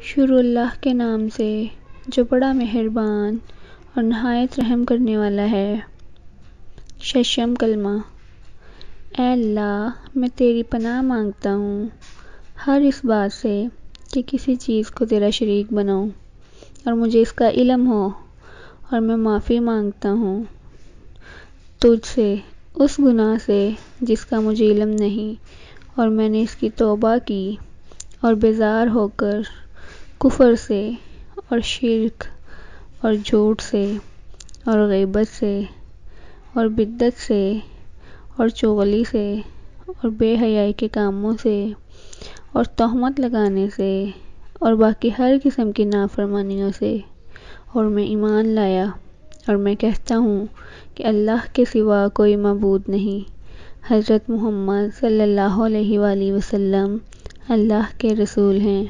شروع اللہ کے نام سے جو بڑا مہربان اور نہایت رحم کرنے والا ہے۔ ششم کلمہ۔ اے اللہ، میں تیری پناہ مانگتا ہوں ہر اس بات سے کہ کسی چیز کو تیرا شریک بناؤں اور مجھے اس کا علم ہو، اور میں معافی مانگتا ہوں تجھ سے اس گناہ سے جس کا مجھے علم نہیں اور میں نے اس کی توبہ کی، اور بیزار ہو کر کفر سے اور شرک اور جھوٹ سے اور غیبت سے اور بدعت سے اور چغلی سے اور بے حیائی کے کاموں سے اور تہمت لگانے سے اور باقی ہر قسم کی نافرمانیوں سے، اور میں ایمان لایا اور میں کہتا ہوں کہ اللہ کے سوا کوئی معبود نہیں، حضرت محمد صلی اللہ علیہ وآلہ وسلم اللہ کے رسول ہیں۔